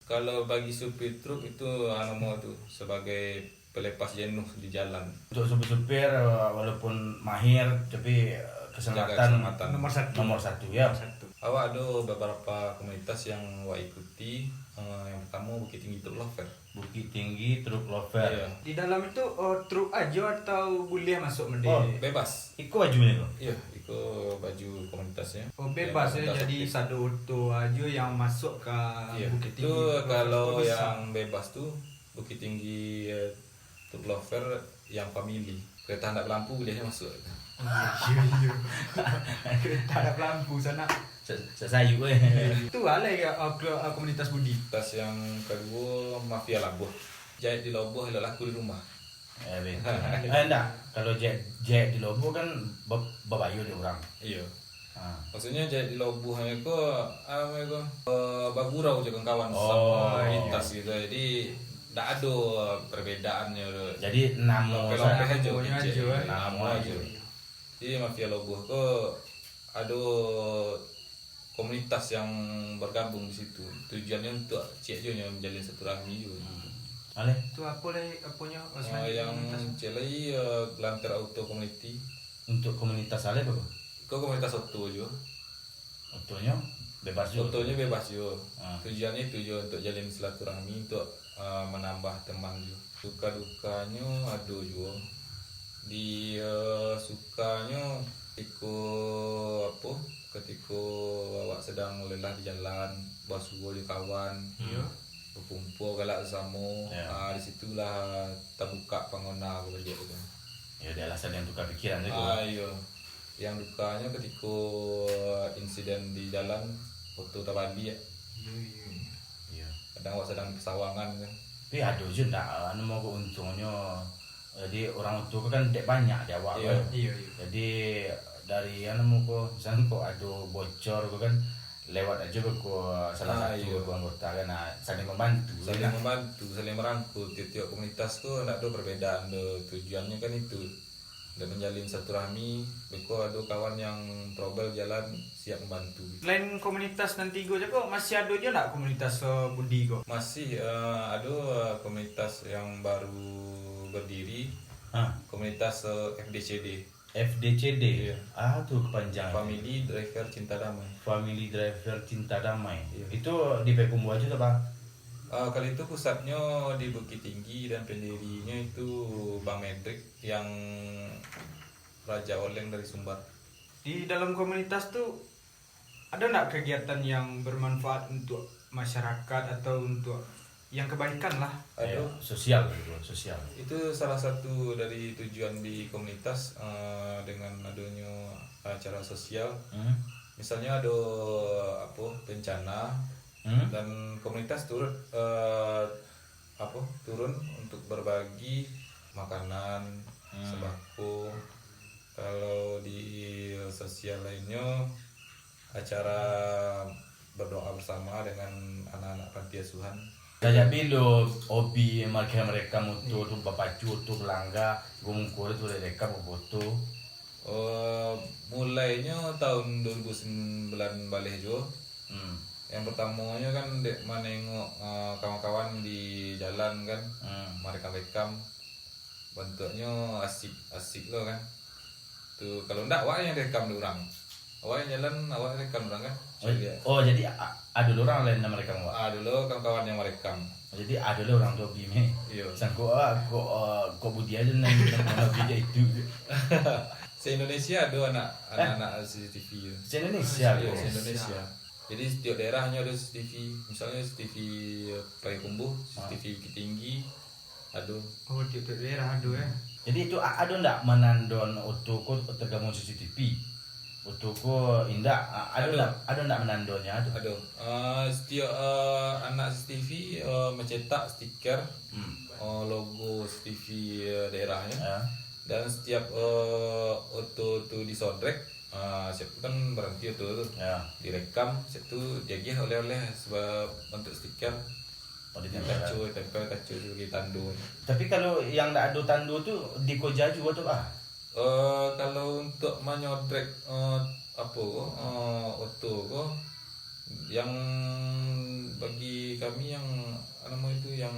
Kalau bagi supir truk itu mau tuh sebagai pelepas jenuh di jalan. Untuk supir-supir walaupun mahir tapi Jaga keselamatan keselamatan. nomor satu ya. Awak ada beberapa komunitas yang awak ikuti. Yang pertama Bukit Tinggi Truk Lover. Bukit Tinggi Truk Lover. Iya. Di dalam itu truk aja atau boleh masuk mende? Oh. Bebas. Iku bajunya kok. Iya, itu baju komunitasnya. Oh bebas ya, Komunitas jadi aktif. satu auto aja yang masuk ke Iya. Bukit Tinggi. Itu kalau Bisa. yang bebas tuh Bukit Tinggi Truk Lover yang family. Kereta hendak berlampu bolehnya masuk. Iya. Kereta ada lampu sana. Sayu Itu ala ya komunitas Budi. Komunitas yang kedua Mafia Labuh. Jahit di Lobuh elok laku di rumah. Enggak, kalau jet di Lobo kan babayu dia orang. Iya. Ah. Maksudnya jahit di Lobuh itu bagurau je kawan Oh, sama iya. lintas gitu. Jadi tidak ada perbedaannya. Jadi nama Lope-lope aja, Namanya kecil. aja, eh. Nama aja. Jadi Mafia Lobuh itu ada komunitas yang bergabung di situ. Tujuannya untuk cek aja menjalin silaturahmi juga. Ale Itu apa lagi apanya? Yang cek lagi Gelanter Auto Community. untuk komunitas Ale apa? Itu komunitas auto juga. Fotonya bebas juga. Fotonya bebas juga. Ah. Tujuannya itu juga untuk jalin silaturahmi, untuk menambah teman juga. Suka dukanya ada juga. Di sukanya ketika awak sedang lelah di jalan, basuh di kawan, berkumpul galak bersama. Ya. Disitulah terbuka pengona aku balik itu. Ya ada alasan yang tukar pikiran juga. Iya. Yang dukanya ketika insiden di jalan waktu tabadi ya. Iya. Kadang awak sedang di pesawangan kan. Tapi ada je ndak mau keuntungnya. Jadi orang tua kan dek banyak dia awak. Iya. Kan. Iya. Jadi dari mau kok misalnya kok ada bocor kok kan lewat aja kok salah satu Iya. anggota kan saling membantu. Saling membantu, saling merangkul. Tiap-tiap komunitas tuh tidak ada perbedaan. Tujuannya kan itu dan menjalin silaturahmi. Beko ada kawan yang trouble jalan siap membantu. Selain komunitas nanti gue kok masih ada aja nggak komunitas Budi kok? Masih ada komunitas yang baru berdiri, Ah, komunitas FDCD, FDCD. Iya. Tuh kepanjangan. Family Driver Cinta Damai. Family Driver Cinta Damai. Iya. Itu di Pekumbu aja tuh, Pak. Kali itu pusatnya di Bukit Tinggi dan pendirinya itu Bang Medrik yang Raja Oleng dari Sumbar. Di dalam komunitas tuh ada nggak kegiatan yang bermanfaat untuk masyarakat atau untuk yang kebaikan lah? Ya, Aduh, sosial gitu, sosial. itu salah satu dari tujuan di komunitas dengan adanya acara sosial. Hmm? Misalnya ada bencana Hmm? dan komunitas turun untuk berbagi makanan, sembako. Kalau di sosial lainnya acara berdoa bersama dengan anak-anak panti asuhan. Saya bilo hobi mereka moto tu bapacu tu belangga gungkur tu mereka foto. Mulainya tahun 2009 balik juga. Hmm. Yang pertamanya kan dek menengok kawan-kawan di jalan kan, mereka rekam, bentuknya asik loh kan. Tuh kalau ndak awak yang rekam orang, awak yang jalan awak rekam orang kan. Oh jadi ada orang lain yang mereka mau. Dulu kawan-kawan yang merekam. Jadi ada orang tu bime. Iya. Sangko kok budi aja nang video itu. Se Indonesia ada anak-anak CCTV. Se Indonesia. Iya, se Indonesia. Jadi setiap daerahnya ada CCTV. Misalnya CCTV Payakumbuh, CCTV Bukit Tinggi, ada. Oh tiap daerah ada ya. Jadi itu ada ndak menandon otoko tergabung CCTV? Otoko indak ada ndak menandonnya ada. Ada. Setiap anak CCTV mencetak stiker logo CCTV daerahnya. Ya. Dan setiap auto itu disodrek, siapa kan berhenti auto itu Ya. direkam, situ diagih oleh-oleh sebab bentuk stiker. Oh, ditempel. Tempel kacu sebagai tandu. Tapi kalau yang ndak ada tandu tu di Koja juga tu Kalau untuk menyodrek auto yang bagi kami yang itu yang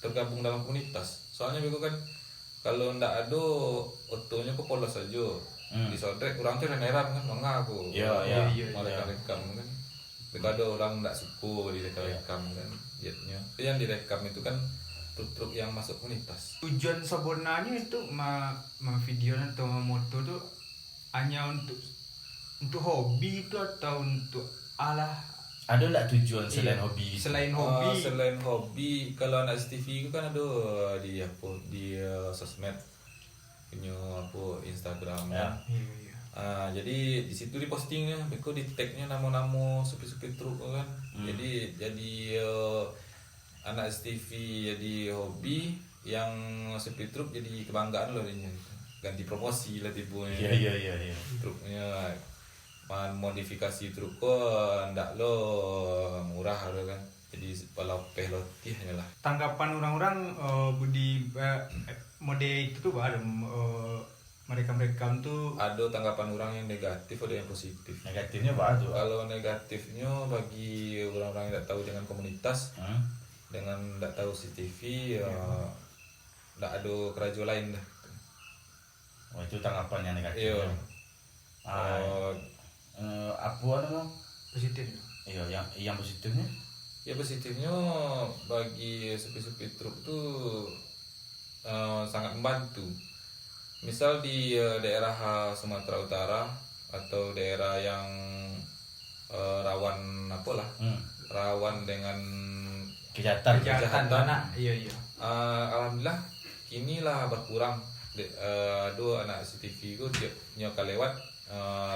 tergabung dalam komunitas. Soalnya bego kan kalau ndak ada otonya kok polos aja. Disodrek orang tuh heran kan mengaku. Iya. Mereka rekam kan. Bego ada orang ndak suka di rekam kan. Jadinya yang direkam itu kan truk-truk yang masuk komunitas. Tujuan sebenarnya itu video atau moto tuh hanya untuk hobi itu atau untuk ada nggak tujuan selain hobi? Selain hobi. Selain hobi, kalau anak STV itu kan ada di sosmed, punya Instagram ya. Iya. Jadi di situ dipostingnya, beko di tagnya nama-nama supir-supir truk kan. Jadi anak STV jadi hobi, yang supir truk jadi kebanggaan loh dia. Ganti promosi lah tipunya. Iya. Truknya modifikasi truk kok ndak lo murah lo kan. Jadi kalau pelotih lah. Tanggapan orang-orang Budi mode itu tuh ada mereka tuh Ada tanggapan orang yang negatif, ada yang positif. Negatifnya apa tuh? Kalau negatifnya bagi orang-orang yang tidak tahu dengan komunitas, dengan tidak tahu CCTV, tidak ada kerajo lain dah. Oh, itu tanggapan yang negatif. Iya. Apa namanya? positif. Iya, yang positifnya? Ya positifnya bagi supir-supir truk tuh sangat membantu. Misal di daerah Sumatera Utara atau daerah yang rawan rawan dengan Kejahatan anak. Iya. Alhamdulillah kini lah berkurang. Aduh anak CCTV itu nyoka lewat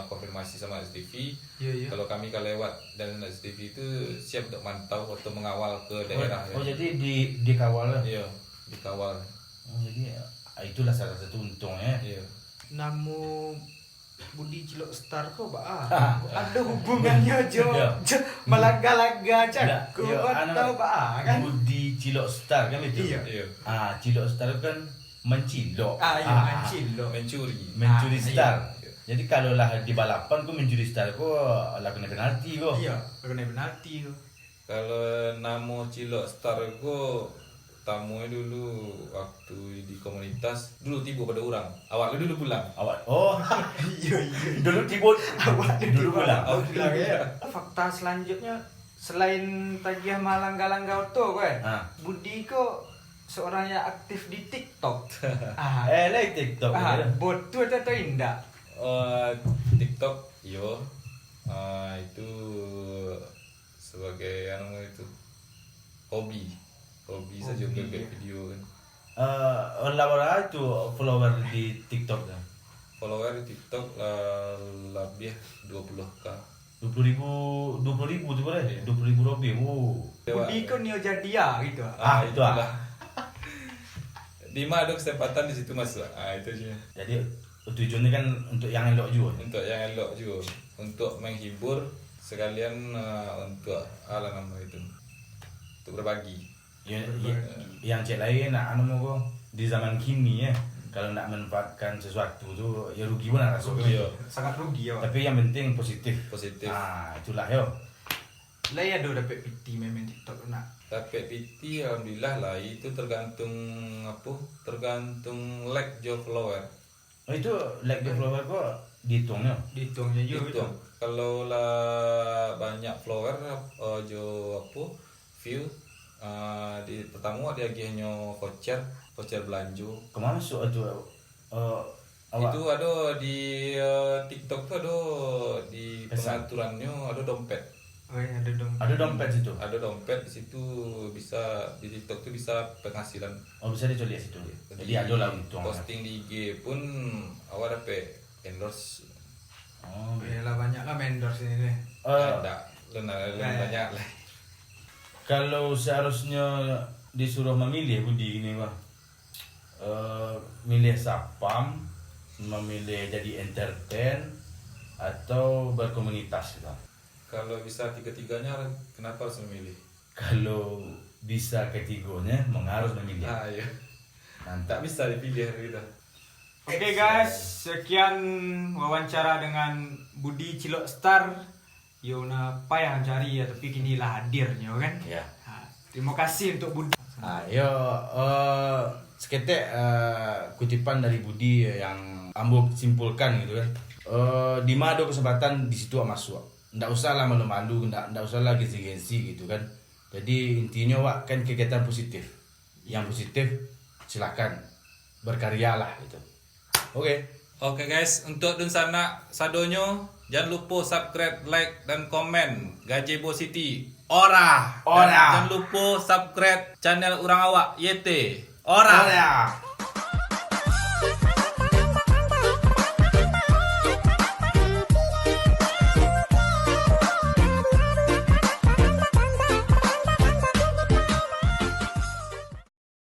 konfirmasi sama STV. Iya. Kalau kami lewat dan anak STV itu siap untuk mantau atau mengawal ke daerah. Oh, jadi dikawal. Iya, dikawal. Oh, jadi itulah salah satu untungnya. Iya. Namu Budi Cilok Star kok ada hubungannya malaga-laga cakku atau kan Budi Cilok Star kan itu. Iya. Cilok Star kan mencilok. mencilok. Mencuri Star. Iya. Jadi kalau lah di balapan kau mencuri star kau lah kena penalti kau. Iya, kena penalti kau. Kalau nama Cilok Star ko tamunya dulu waktu di komunitas dulu tiba pada orang. Awak dulu pulang. Iya. Dulu tiba dulu pulang. Ya. Fakta selanjutnya selain tagiah malangga-langga auto kan. Budi kok seorang yang aktif di TikTok. Like TikTok. Bot tu atau indah? TikTok yo. Itu sebagai itu hobi saja buat video kan. Berapa itu follower di TikTok kan? Follower di TikTok lebih 20k. 20.000 tu boleh? 20.000 lebih. Budi kau neo jadi gitu. Itulah. Dima ada kesempatan di situ masuk. Itu aja. Jadi tujuannya kan untuk yang elok juga. Untuk yang elok juga. Untuk menghibur sekalian untuk itu. Untuk berbagi. Yang cek lain mau di zaman kini ya. Kalau nak manfaatkan sesuatu tu ya rugi pun nak rasa. Sangat rugi ya. Tapi yang penting positif. Itulah yo. Lah ya ada dapat PT main TikTok nak. Dapat PT alhamdulillah lah, itu tergantung like jo follower. Oh, itu like the follower kok dihitungnya. Dihitungnya juga. Kalau lah banyak follower jo view di pertama dia hanya voucher belanja. Kemana masuk itu? Itu ada di TikTok tuh ada di pengaturannya ada dompet. Ada dompet situ. Ada dompet di situ, bisa di TikTok tuh bisa penghasilan. Oh, bisa dicoba situ. Jadi ada lah itu. Posting di IG pun awal dapat endorse. Oh, lah banyak lah endorse ini nih. Banyak lah. Kalau seharusnya disuruh memilih Budi ini Pak, milih sapam, memilih jadi entertain atau berkomunitas Pak? Kalau bisa tiga-tiganya kenapa harus memilih? Kalau bisa ketiganya harus memilih. Iya. Mantap. Tak bisa dipilih gitu. Oke guys, sekian wawancara dengan Budi Cilok Star Yona payah cari ya, tapi kini lah hadirnya kan. Ya. Terima kasih untuk Budi. Seketik kutipan dari Budi yang ambo simpulkan gitu kan. Di mana ada kesempatan di situ masuk. Nggak usah lah malu-malu, nggak usah lah gengsi-gengsi gitu kan. Jadi intinya Wak kan kegiatan positif. Yang positif silakan berkaryalah gitu. Oke. Oke guys, untuk Dunsana Sadonyo, jangan lupa subscribe, like, dan komen Gazebo City. Ora. Dan jangan lupa subscribe channel Urang Awak YT. Ora.